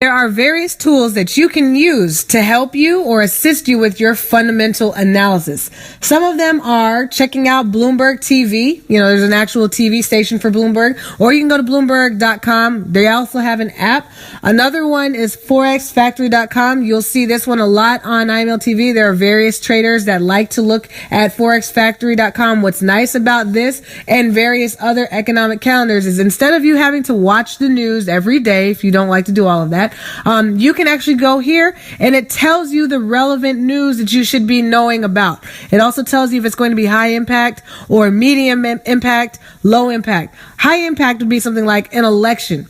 There are various tools that you can use to help you or assist you with your fundamental analysis. Some of them are checking out Bloomberg TV. There's an actual TV station for Bloomberg, or you can go to Bloomberg.com. They also have an app. Another one is ForexFactory.com. You'll see this one a lot on IML TV. There are various traders that like to look at ForexFactory.com. What's nice about this and various other economic calendars is instead of you having to watch the news every day, if you don't like to do all of that, you can actually go here and it tells you the relevant news that you should be knowing about. It also tells you if it's going to be high impact or medium impact, low impact. High impact would be something like an election.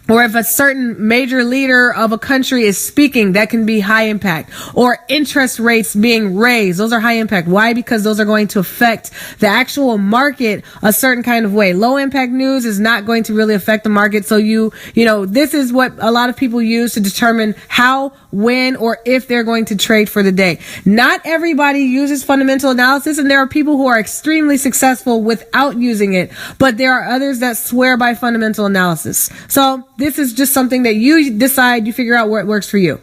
Or if a certain major leader of a country is speaking, that can be high impact. Or interest rates being raised. Those are high impact. Why? Because those are going to affect the actual market a certain kind of way. Low impact news is not going to really affect the market. So this is what a lot of people use to determine how, when, or if they're going to trade for the day. Not everybody uses fundamental analysis, and there are people who are extremely successful without using it. But there are others that swear by fundamental analysis. So this is just something that you decide, you figure out where it works for you.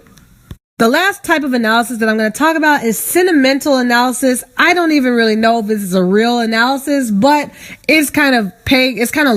The last type of analysis that I'm going to talk about is sentimental analysis. I don't even really know if this is a real analysis, but it's kind of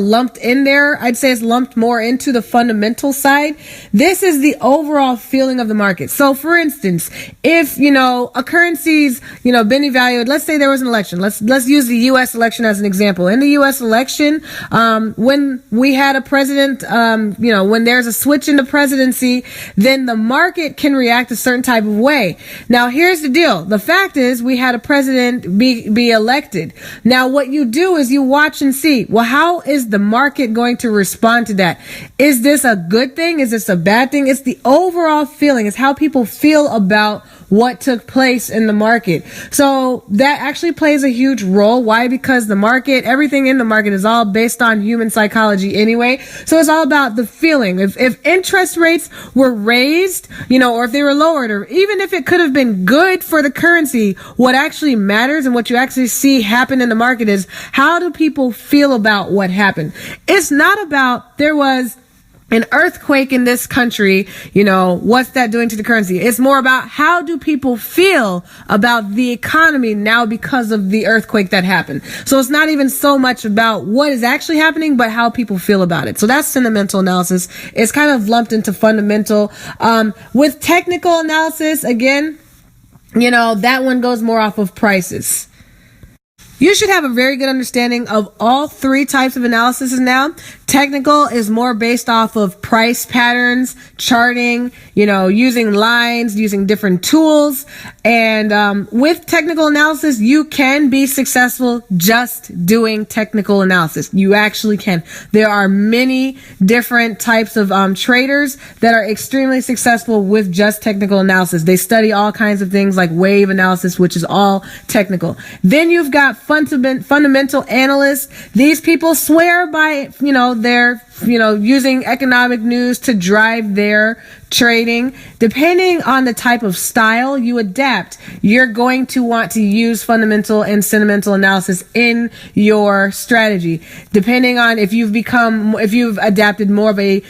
lumped in there. I'd say it's lumped more into the fundamental side. This is the overall feeling of the market. So for instance, if, a currency's, been evaluated, let's say there was an election. Let's use the U.S. election as an example. In the U.S. election, when we had a president, when there's a switch in the presidency, then the market can react a certain type of way. Now, here's the deal. The fact is we had a president be elected. Now, what you do is you watch and see, well, how is the market going to respond to that? Is this a good thing? Is this a bad thing? It's the overall feeling. It's how people feel about what took place in the market. So that actually plays a huge role. Why? Because the market, everything in the market is all based on human psychology anyway. So it's all about the feeling. If interest rates were raised, or if they were lowered, or even if it could have been good for the currency, what actually matters and what you actually see happen in the market is how do people feel about what happened? It's not about there was an earthquake in this country, what's that doing to the currency? It's more about how do people feel about the economy now because of the earthquake that happened. So it's not even so much about what is actually happening, but how people feel about it. So that's sentimental analysis. It's kind of lumped into fundamental. With technical analysis, again, that one goes more off of prices. You should have a very good understanding of all three types of analysis now. Technical is more based off of price patterns, charting, using lines, using different tools. And with technical analysis, you can be successful just doing technical analysis. You actually can. There are many different types of traders that are extremely successful with just technical analysis. They study all kinds of things like wave analysis, which is all technical. Then you've got fundamental analysts. These people swear by, their, using economic news to drive their trading. Depending on the type of style you adapt, you're going to want to use fundamental and sentimental analysis in your strategy. Depending on if you've adapted more of a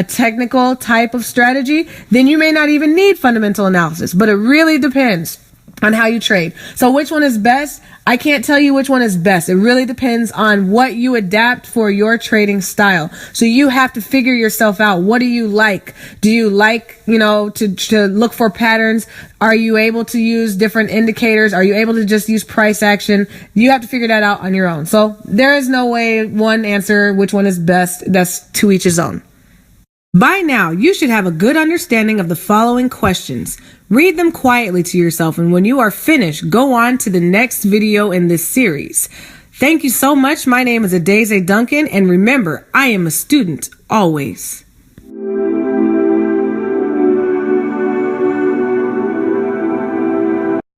technical type of strategy, then you may not even need fundamental analysis, but it really depends on how you trade. So which one is best? I can't tell you which one is best. It really depends on what you adapt for your trading style. So you have to figure yourself out. What do you like? Do you like, to look for patterns? Are you able to use different indicators? Are you able to just use price action? You have to figure that out on your own. So there is no way one answer which one is best. That's to each his own. By now, you should have a good understanding of the following questions. Read them quietly to yourself, and when you are finished, go on to the next video in this series. Thank you so much. My name is Adeze Duncan, and remember, I am a student always.